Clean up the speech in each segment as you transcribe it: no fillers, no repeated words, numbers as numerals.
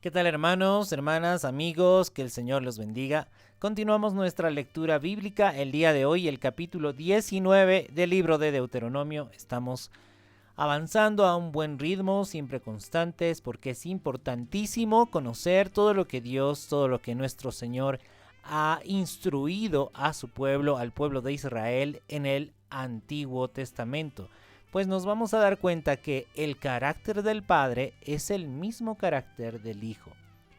¿Qué tal, hermanos, hermanas, amigos? Que el Señor los bendiga. Continuamos nuestra lectura bíblica. El día de hoy, el capítulo 19 del libro de Deuteronomio. Estamos avanzando a un buen ritmo, siempre constantes, porque es importantísimo conocer todo lo que Dios, todo lo que nuestro Señor ha instruido a su pueblo, al pueblo de Israel, en el Antiguo Testamento. Pues nos vamos a dar cuenta que el carácter del Padre es el mismo carácter del Hijo.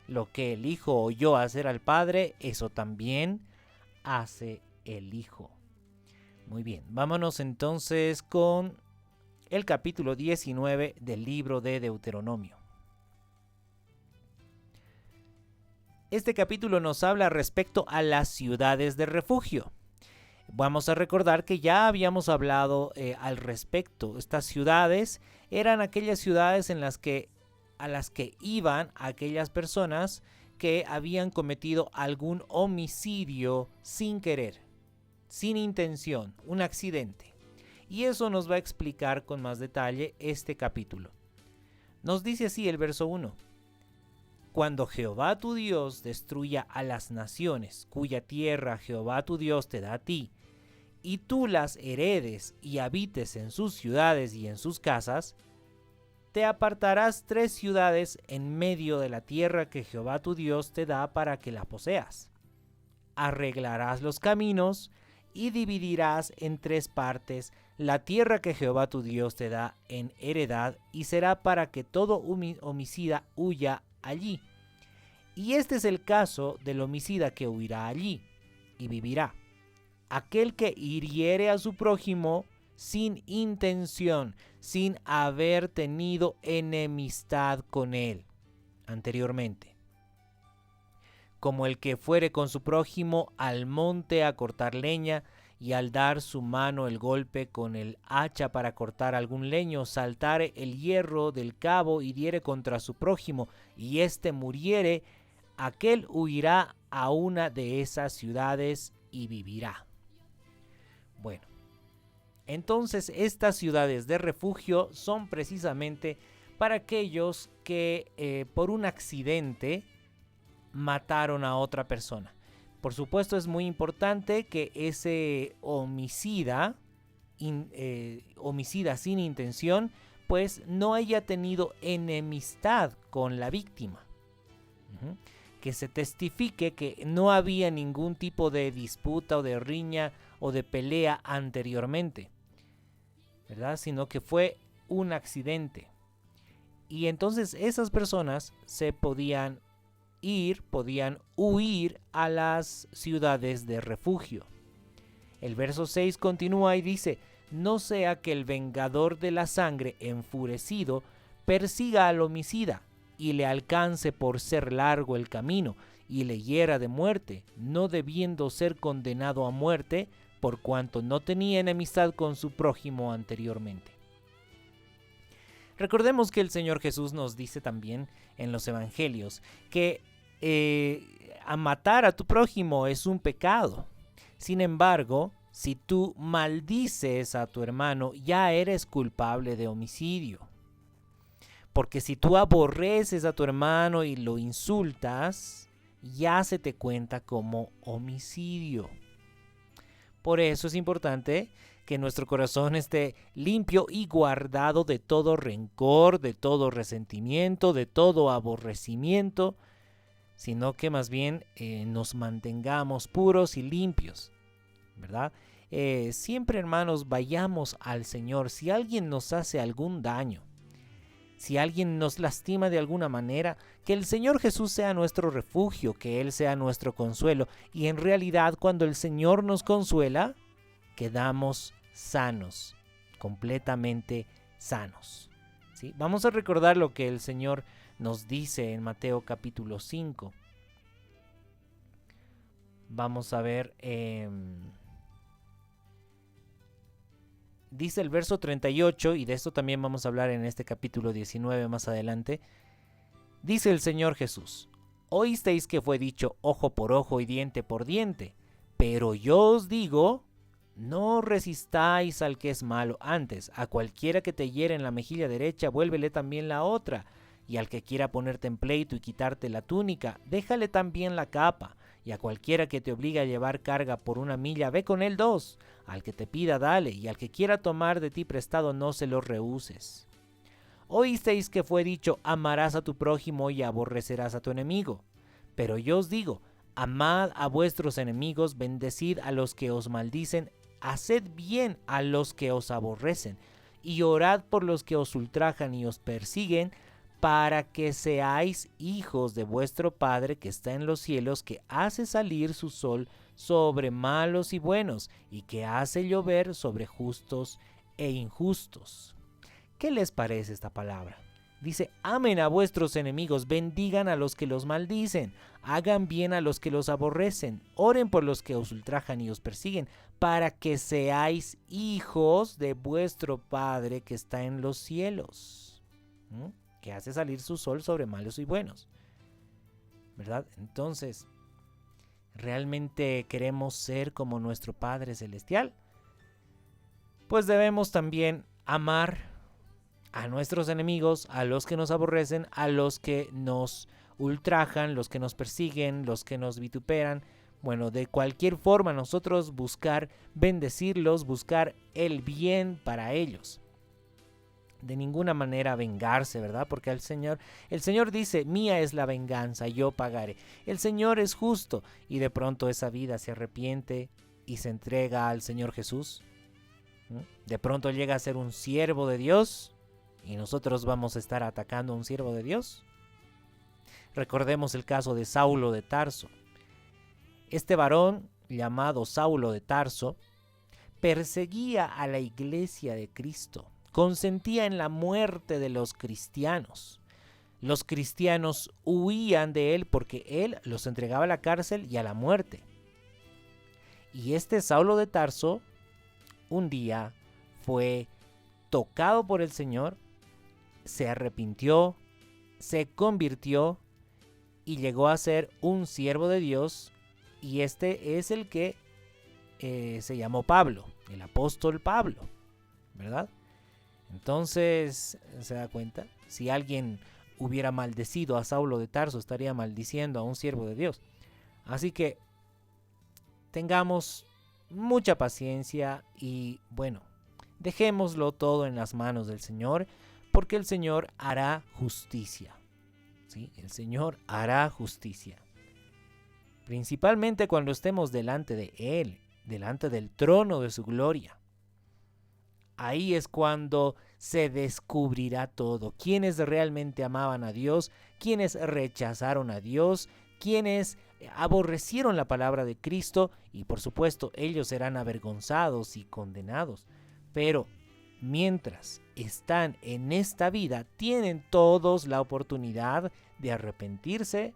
Lo que el Hijo oyó hacer al Padre, eso también hace el Hijo. Muy bien, vámonos entonces con el capítulo 19 del libro de Deuteronomio. Este capítulo nos habla respecto a las ciudades de refugio. Vamos a recordar que ya habíamos hablado al respecto. Estas ciudades eran aquellas ciudades a las que iban aquellas personas que habían cometido algún homicidio sin querer, sin intención, un accidente. Y eso nos va a explicar con más detalle este capítulo. Nos dice así el verso 1. Cuando Jehová tu Dios destruya a las naciones cuya tierra Jehová tu Dios te da a ti, y tú las heredes y habites en sus ciudades y en sus casas, te apartarás 3 ciudades en medio de la tierra que Jehová tu Dios te da para que la poseas. Arreglarás los caminos y dividirás en 3 partes la tierra que Jehová tu Dios te da en heredad, y será para que todo homicida huya allí. Y este es el caso del homicida que huirá allí y vivirá. Aquel que hiriere a su prójimo sin intención, sin haber tenido enemistad con él anteriormente. Como el que fuere con su prójimo al monte a cortar leña, y al dar su mano el golpe con el hacha para cortar algún leño, saltare el hierro del cabo y diere contra su prójimo, y éste muriere, aquel huirá a una de esas ciudades y vivirá. Bueno, entonces estas ciudades de refugio son precisamente para aquellos que por un accidente mataron a otra persona. Por supuesto, es muy importante que ese homicida sin intención, pues no haya tenido enemistad con la víctima. Que se testifique que no había ningún tipo de disputa o de riña o de pelea anteriormente, ¿verdad? Sino que fue un accidente. Y entonces esas personas podían huir a las ciudades de refugio. El verso 6 continúa y dice: no sea que el vengador de la sangre enfurecido persiga al homicida y le alcance por ser largo el camino y le hiera de muerte, no debiendo ser condenado a muerte, por cuanto no tenía enemistad con su prójimo anteriormente. Recordemos que el Señor Jesús nos dice también en los evangelios que a matar a tu prójimo es un pecado. Sin embargo, si tú maldices a tu hermano, ya eres culpable de homicidio. Porque si tú aborreces a tu hermano y lo insultas, ya se te cuenta como homicidio. Por eso es importante que nuestro corazón esté limpio y guardado de todo rencor, de todo resentimiento, de todo aborrecimiento, sino que más bien nos mantengamos puros y limpios, ¿verdad? Siempre, hermanos, vayamos al Señor. Si alguien nos hace algún daño, si alguien nos lastima de alguna manera, que el Señor Jesús sea nuestro refugio, que Él sea nuestro consuelo. Y en realidad, cuando el Señor nos consuela, quedamos sanos, completamente sanos, ¿sí? Vamos a recordar lo que el Señor nos dice en Mateo capítulo 5. Vamos a ver, dice el verso 38, y de esto también vamos a hablar en este capítulo 19 más adelante. Dice el Señor Jesús: oísteis que fue dicho ojo por ojo y diente por diente, pero yo os digo, no resistáis al que es malo. Antes, a cualquiera que te hiere en la mejilla derecha, vuélvele también la otra. Y al que quiera ponerte en pleito y quitarte la túnica, déjale también la capa. Y a cualquiera que te obligue a llevar carga por 1 milla, ve con él 2. Al que te pida, dale, y al que quiera tomar de ti prestado, no se lo rehuses. Oísteis que fue dicho, amarás a tu prójimo y aborrecerás a tu enemigo. Pero yo os digo, amad a vuestros enemigos, bendecid a los que os maldicen, haced bien a los que os aborrecen, y orad por los que os ultrajan y os persiguen, para que seáis hijos de vuestro Padre que está en los cielos, que hace salir su sol sobre malos y buenos, y que hace llover sobre justos e injustos. ¿Qué les parece esta palabra? Dice, amen a vuestros enemigos, bendigan a los que los maldicen, hagan bien a los que los aborrecen, oren por los que os ultrajan y os persiguen, para que seáis hijos de vuestro Padre que está en los cielos, que hace salir su sol sobre malos y buenos, ¿verdad? Entonces, ¿realmente queremos ser como nuestro Padre Celestial? Pues debemos también amar a nuestros enemigos, a los que nos aborrecen, a los que nos ultrajan, los que nos persiguen, los que nos vituperan. Bueno, de cualquier forma nosotros buscar bendecirlos, buscar el bien para ellos. De ninguna manera vengarse, ¿verdad? Porque el Señor dice, mía es la venganza, yo pagaré. El Señor es justo, y de pronto esa vida se arrepiente y se entrega al Señor Jesús. De pronto llega a ser un siervo de Dios, y nosotros vamos a estar atacando a un siervo de Dios. Recordemos el caso de Saulo de Tarso. Este varón, llamado Saulo de Tarso, perseguía a la iglesia de Cristo, consentía en la muerte de los cristianos. Los cristianos huían de él porque él los entregaba a la cárcel y a la muerte. Y este Saulo de Tarso, un día fue tocado por el Señor, se arrepintió, se convirtió y llegó a ser un siervo de Dios, y este es el que se llamó Pablo, el apóstol Pablo, ¿verdad? Entonces, ¿se da cuenta? Si alguien hubiera maldecido a Saulo de Tarso, estaría maldiciendo a un siervo de Dios. Así que tengamos mucha paciencia y, bueno, dejémoslo todo en las manos del Señor, porque el Señor hará justicia. ¿Sí? El Señor hará justicia. Principalmente cuando estemos delante de Él, delante del trono de su gloria. Ahí es cuando se descubrirá todo. Quiénes realmente amaban a Dios, quiénes rechazaron a Dios, quiénes aborrecieron la palabra de Cristo, y por supuesto ellos serán avergonzados y condenados. Pero mientras están en esta vida, tienen todos la oportunidad de arrepentirse,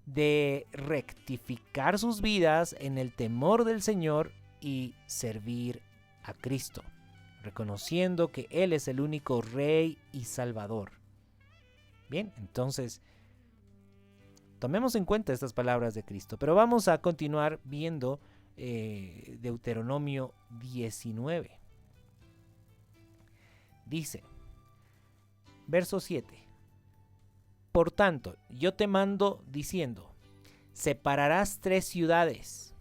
de rectificar sus vidas en el temor del Señor y servir a Cristo, reconociendo que Él es el único Rey y Salvador. Bien, entonces tomemos en cuenta estas palabras de Cristo, pero vamos a continuar viendo Deuteronomio 19. Dice, verso 7. Por tanto, yo te mando diciendo, separarás 3 ciudades.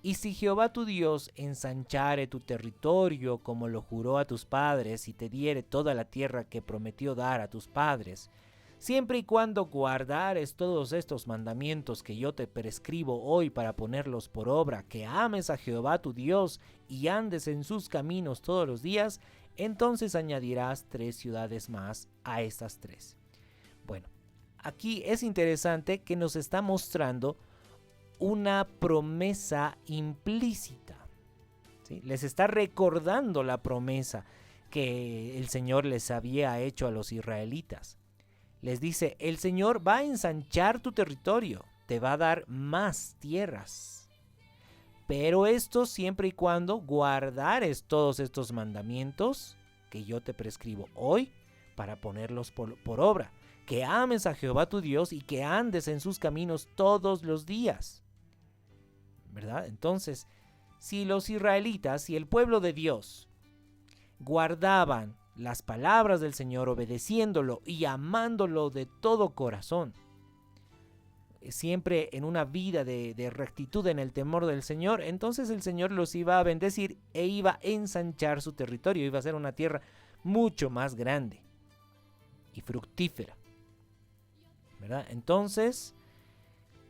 Y si Jehová tu Dios ensanchare tu territorio como lo juró a tus padres y te diere toda la tierra que prometió dar a tus padres, siempre y cuando guardares todos estos mandamientos que yo te prescribo hoy para ponerlos por obra, que ames a Jehová tu Dios y andes en sus caminos todos los días, entonces añadirás 3 ciudades más a estas 3. Bueno, aquí es interesante que nos está mostrando una promesa implícita, ¿sí? Les está recordando la promesa que el Señor les había hecho a los israelitas. Les dice, el Señor va a ensanchar tu territorio, te va a dar más tierras. Pero esto siempre y cuando guardares todos estos mandamientos que yo te prescribo hoy para ponerlos por obra. Que ames a Jehová tu Dios y que andes en sus caminos todos los días. ¿Verdad? Entonces, si los israelitas y el pueblo de Dios guardaban las palabras del Señor, obedeciéndolo y amándolo de todo corazón, siempre en una vida de rectitud en el temor del Señor, entonces el Señor los iba a bendecir e iba a ensanchar su territorio, iba a ser una tierra mucho más grande y fructífera, ¿verdad? Entonces,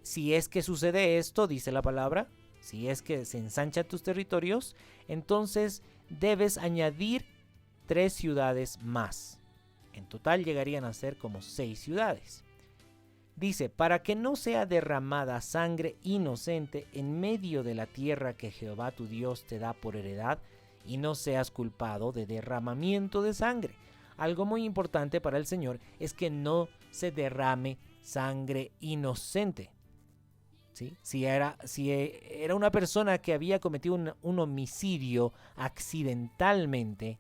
si es que sucede esto, dice la palabra, si es que se ensanchan tus territorios, entonces debes añadir 3 ciudades más. En total llegarían a ser como 6 ciudades. Dice, para que no sea derramada sangre inocente en medio de la tierra que Jehová tu Dios te da por heredad, y no seas culpado de derramamiento de sangre. Algo muy importante para el Señor es que no se derrame sangre inocente. ¿Sí? Si era una persona que había cometido un homicidio accidentalmente,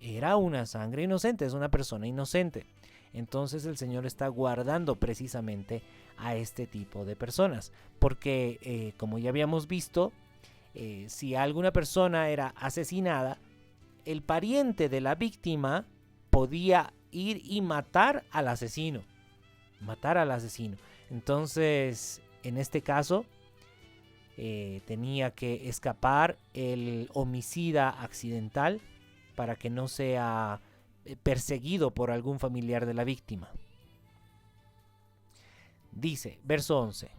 era una sangre inocente, es una persona inocente. Entonces el Señor está guardando precisamente a este tipo de personas. Porque, como ya habíamos visto, si alguna persona era asesinada, el pariente de la víctima podía ir y matar al asesino. Entonces, en este caso, tenía que escapar el homicida accidental para que no sea perseguido por algún familiar de la víctima. Dice, verso 11,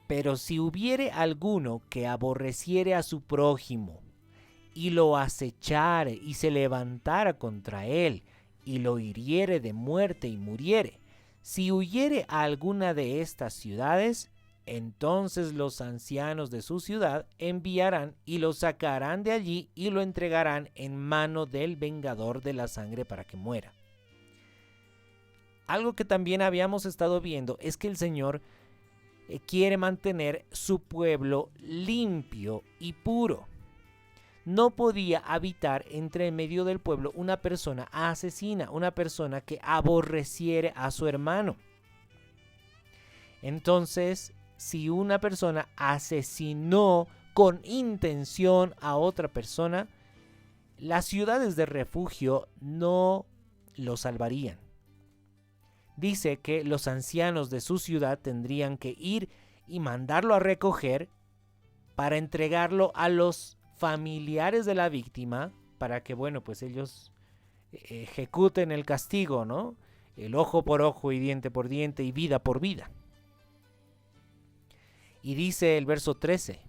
pero si hubiere alguno que aborreciere a su prójimo, y lo acechare, y se levantara contra él, y lo hiriere de muerte y muriere, si huyere a alguna de estas ciudades, entonces los ancianos de su ciudad enviarán y lo sacarán de allí y lo entregarán en mano del vengador de la sangre para que muera. Algo que también habíamos estado viendo es que el Señor quiere mantener su pueblo limpio y puro. No podía habitar entre medio del pueblo una persona asesina, una persona que aborreciere a su hermano. Entonces, si una persona asesinó con intención a otra persona, las ciudades de refugio no lo salvarían. Dice que los ancianos de su ciudad tendrían que ir y mandarlo a recoger para entregarlo a los familiares de la víctima para que, bueno, pues ellos ejecuten el castigo, ¿no? El ojo por ojo y diente por diente y vida por vida. Y dice el verso 13,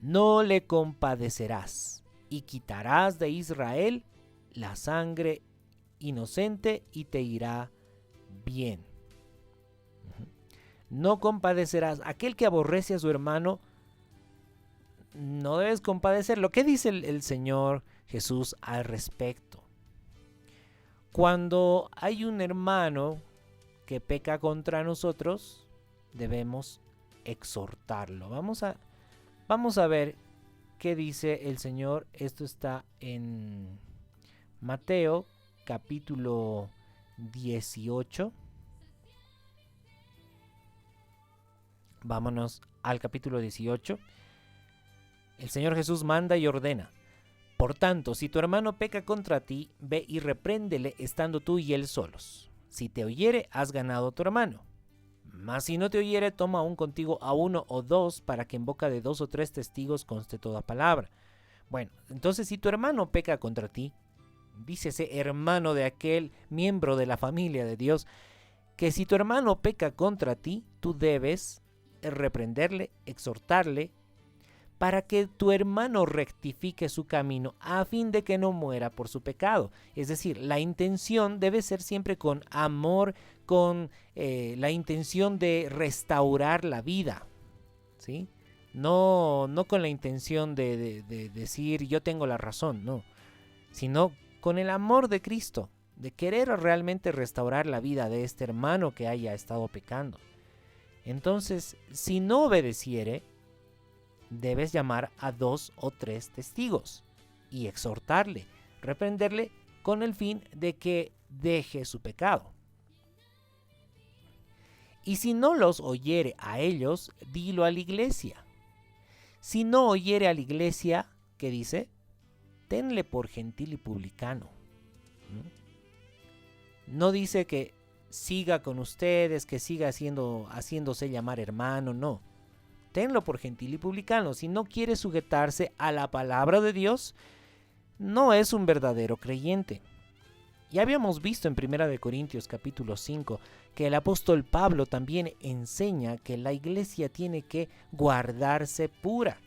no le compadecerás y quitarás de Israel la sangre inocente y te irá bien. No compadecerás. Aquel que aborrece a su hermano, no debes compadecerlo. ¿Qué dice el Señor Jesús al respecto? Cuando hay un hermano que peca contra nosotros, debemos exhortarlo. Vamos a ver qué dice el Señor. Esto está en Mateo capítulo 18. Vámonos al capítulo 18. El Señor Jesús manda y ordena: por tanto, si tu hermano peca contra ti, ve y repréndele estando tú y él solos. Si te oyere, has ganado a tu hermano. Mas si no te oyere, toma aún contigo a 1 o 2, para que en boca de 2 o 3 testigos conste toda palabra. Bueno, entonces si tu hermano peca contra ti, dícese hermano de aquel miembro de la familia de Dios, que si tu hermano peca contra ti, tú debes reprenderle, exhortarle, para que tu hermano rectifique su camino a fin de que no muera por su pecado. Es decir, la intención debe ser siempre con amor, con la intención de restaurar la vida, ¿sí? No con la intención de decir yo tengo la razón, no, sino con el amor de Cristo, de querer realmente restaurar la vida de este hermano que haya estado pecando. Entonces, si no obedeciere, debes llamar a 2 o 3 testigos y exhortarle, reprenderle con el fin de que deje su pecado. Y si no los oyere a ellos, dilo a la iglesia. Si no oyere a la iglesia, ¿qué dice? tenle por gentil y publicano. No dice que siga con ustedes, que siga haciéndose llamar hermano, no. Tenlo por gentil y publicano. Si no quiere sujetarse a la palabra de Dios, no es un verdadero creyente. Ya habíamos visto en 1 Corintios capítulo 5 que el apóstol Pablo también enseña que la iglesia tiene que guardarse pura.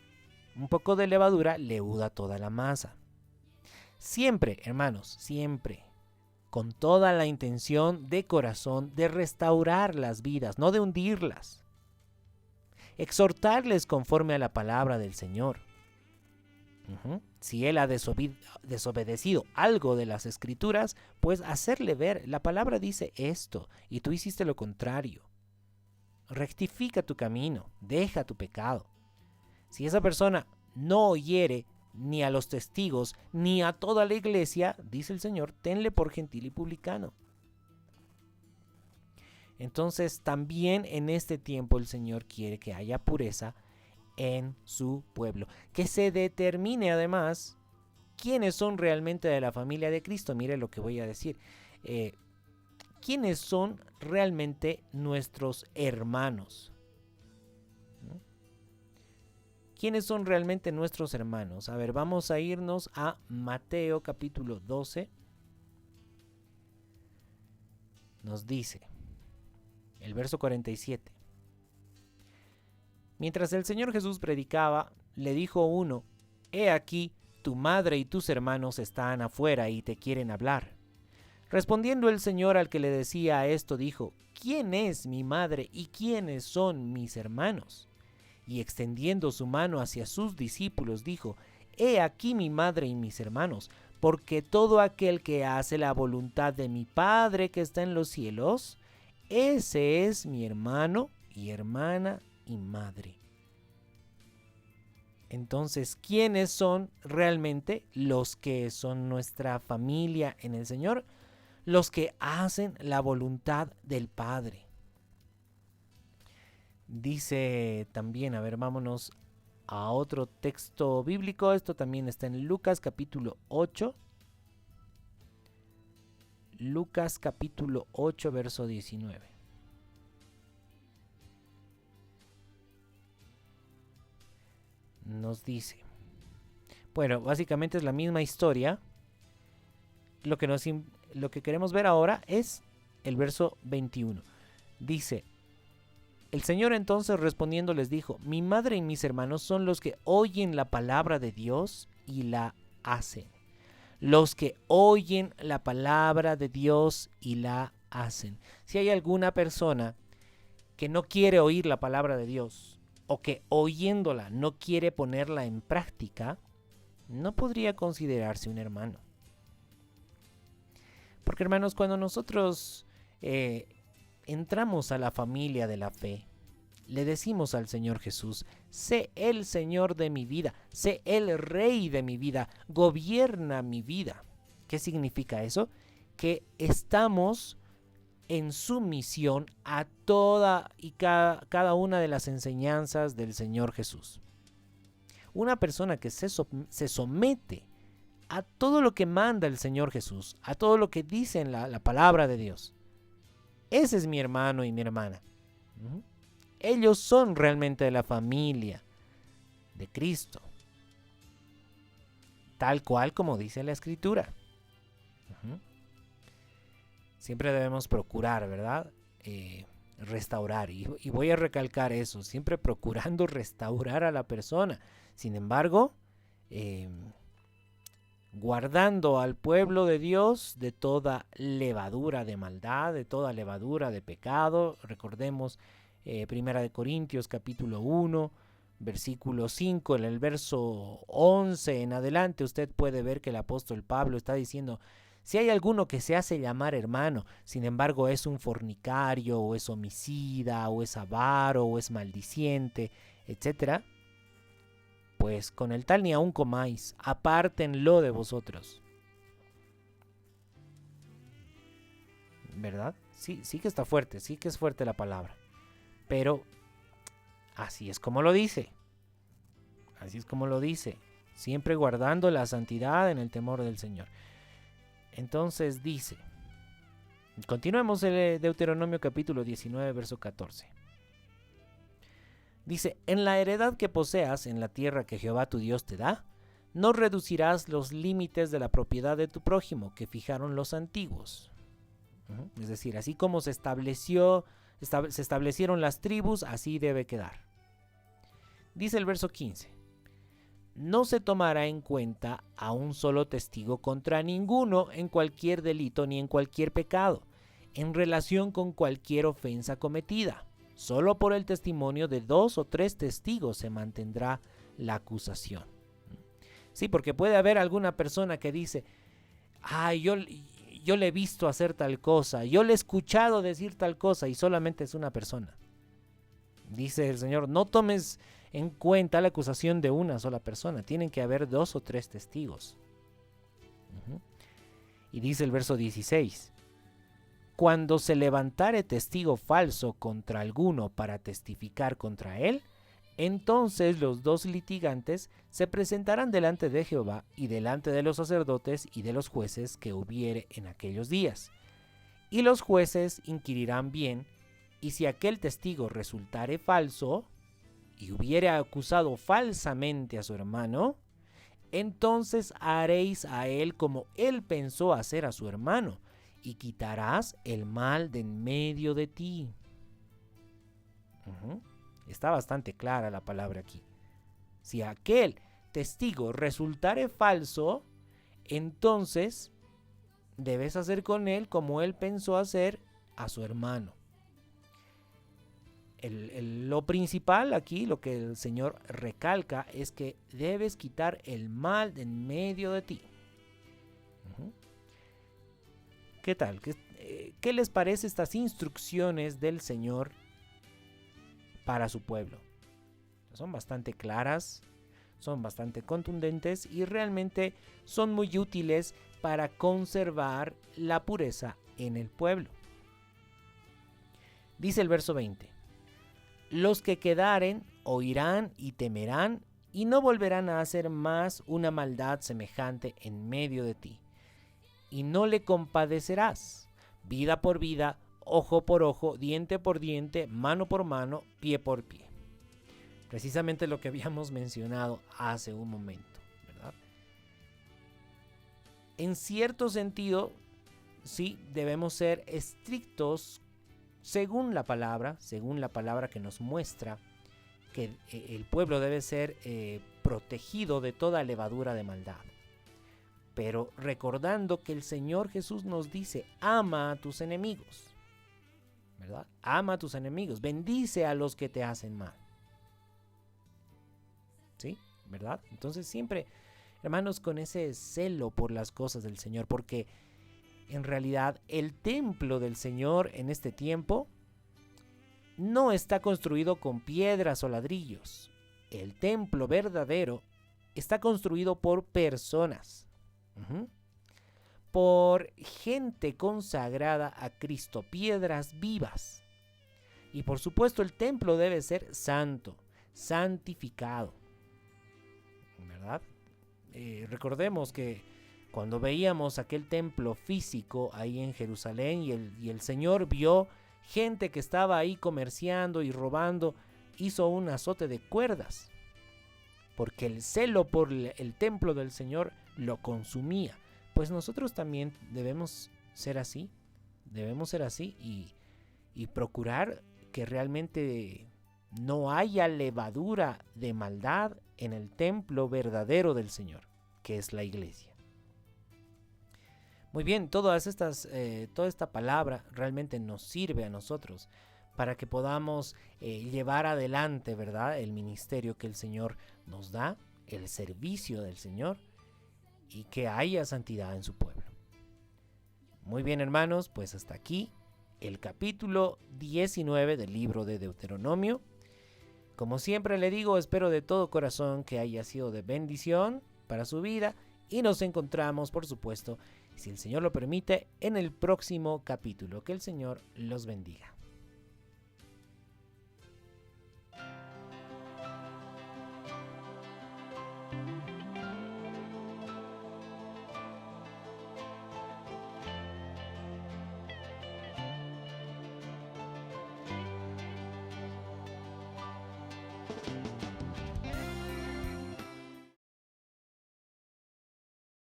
Un poco de levadura leuda toda la masa. Siempre, hermanos, siempre, con toda la intención de corazón de restaurar las vidas, no de hundirlas. Exhortarles conforme a la palabra del Señor. Si él ha desobedecido algo de las escrituras, pues hacerle ver, la palabra dice esto y tú hiciste lo contrario. Rectifica tu camino, deja tu pecado. Si esa persona no hiere ni a los testigos ni a toda la iglesia, dice el Señor, tenle por gentil y publicano. Entonces también en este tiempo el Señor quiere que haya pureza en su pueblo. Que se determine además quiénes son realmente de la familia de Cristo. Mire lo que voy a decir. ¿Quiénes son realmente nuestros hermanos? ¿No? ¿Quiénes son realmente nuestros hermanos? A ver, vamos a irnos a Mateo capítulo 12. Nos dice el verso 47. Mientras el Señor Jesús predicaba, le dijo uno: He aquí, tu madre y tus hermanos están afuera y te quieren hablar. Respondiendo el Señor al que le decía esto, dijo: ¿Quién es mi madre y quiénes son mis hermanos? Y extendiendo su mano hacia sus discípulos, dijo: He aquí mi madre y mis hermanos, porque todo aquel que hace la voluntad de mi Padre que está en los cielos, ese es mi hermano y hermana y madre. Entonces, ¿quiénes son realmente los que son nuestra familia en el Señor? Los que hacen la voluntad del Padre. Dice también, a ver, vámonos a otro texto bíblico. Esto también está en Lucas capítulo 8. Lucas capítulo 8, verso 19. Nos dice, bueno, básicamente es la misma historia. Lo que queremos ver ahora es el verso 21. Dice: el Señor entonces respondiendo les dijo: mi madre y mis hermanos son los que oyen la palabra de Dios y la hacen. Los que oyen la palabra de Dios y la hacen. Si hay alguna persona que no quiere oír la palabra de Dios, o que oyéndola no quiere ponerla en práctica, no podría considerarse un hermano. Porque, hermanos, cuando nosotros entramos a la familia de la fe, le decimos al Señor Jesús: sé el Señor de mi vida, sé el Rey de mi vida, gobierna mi vida. ¿Qué significa eso? Que estamos en sumisión a toda y cada una de las enseñanzas del Señor Jesús. Una persona que se somete a todo lo que manda el Señor Jesús, a todo lo que dice en la palabra de Dios, ese es mi hermano y mi hermana. Ellos son realmente de la familia de Cristo, tal cual como dice la Escritura. Siempre debemos procurar, ¿verdad? Restaurar. Y voy a recalcar eso, siempre procurando restaurar a la persona. Sin embargo, guardando al pueblo de Dios de toda levadura de maldad, de toda levadura de pecado. Recordemos 1 Corintios capítulo 1, versículo 5, en el verso 11 en adelante, usted puede ver que el apóstol Pablo está diciendo: si hay alguno que se hace llamar hermano, sin embargo es un fornicario, o es homicida, o es avaro, o es maldiciente, etc., pues con el tal ni aun comáis, apártenlo de vosotros. ¿Verdad? Sí que está fuerte, sí que es fuerte la palabra. Pero así es como lo dice. Así es como lo dice. siempre guardando la santidad en el temor del Señor. Entonces dice, continuemos el Deuteronomio capítulo 19, verso 14. Dice, en la heredad que poseas en la tierra que Jehová tu Dios te da, no reducirás los límites de la propiedad de tu prójimo que fijaron los antiguos. Es decir, así como se establecieron las tribus, así debe quedar. Dice el verso 15, no se tomará en cuenta a un solo testigo contra ninguno en cualquier delito ni en cualquier pecado, en relación con cualquier ofensa cometida. Solo por el testimonio de 2 o 3 testigos se mantendrá la acusación. Sí, porque puede haber alguna persona que dice, yo le he visto hacer tal cosa, yo le he escuchado decir tal cosa, y solamente es una persona. Dice el Señor, no tomes en cuenta la acusación de una sola persona, tienen que haber 2 o 3 testigos. Y dice el verso 16, cuando se levantare testigo falso contra alguno para testificar contra él, entonces los 2 litigantes se presentarán delante de Jehová y delante de los sacerdotes y de los jueces que hubiere en aquellos días. Y los jueces inquirirán bien, y si aquel testigo resultare falso, y hubiere acusado falsamente a su hermano, entonces haréis a él como él pensó hacer a su hermano, y quitarás el mal de en medio de ti. Está bastante clara la palabra aquí. Si aquel testigo resultare falso, entonces debes hacer con él como él pensó hacer a su hermano. Lo principal aquí, lo que el Señor recalca, es que debes quitar el mal de en medio de ti. ¿Qué tal? ¿Qué les parece estas instrucciones del Señor para su pueblo? Son bastante claras, son bastante contundentes y realmente son muy útiles para conservar la pureza en el pueblo. Dice el verso 20, los que quedaren oirán y temerán y no volverán a hacer más una maldad semejante en medio de ti. Y no le compadecerás, vida por vida, ojo por ojo, diente por diente, mano por mano, pie por pie. Precisamente lo que habíamos mencionado hace un momento, ¿verdad? En cierto sentido, sí, debemos ser estrictos según la palabra que nos muestra que el pueblo debe ser protegido de toda levadura de maldad. Pero recordando que el Señor Jesús nos dice, ama a tus enemigos, ¿verdad? Ama a tus enemigos, bendice a los que te hacen mal. ¿Sí? ¿Verdad? Entonces siempre, hermanos, con ese celo por las cosas del Señor, porque en realidad el templo del Señor en este tiempo no está construido con piedras o ladrillos. El templo verdadero está construido por personas. Por gente consagrada a Cristo, piedras vivas. Y por supuesto el templo debe ser santo, santificado, ¿verdad? Recordemos que cuando veíamos aquel templo físico ahí en Jerusalén y el Señor vio gente que estaba ahí comerciando y robando, hizo un azote de cuerdas, porque el celo por el templo del Señor lo consumía. Pues nosotros también debemos ser así y procurar que realmente no haya levadura de maldad en el templo verdadero del Señor, que es la iglesia. Muy bien, toda esta palabra realmente nos sirve a nosotros para que podamos llevar adelante, ¿verdad?, el ministerio que el Señor nos da, el servicio del Señor, y que haya santidad en su pueblo. Muy bien, hermanos, pues hasta aquí el capítulo 19 del libro de Deuteronomio. Como siempre le digo, espero de todo corazón que haya sido de bendición para su vida y nos encontramos, por supuesto, si el Señor lo permite, en el próximo capítulo. Que el Señor los bendiga.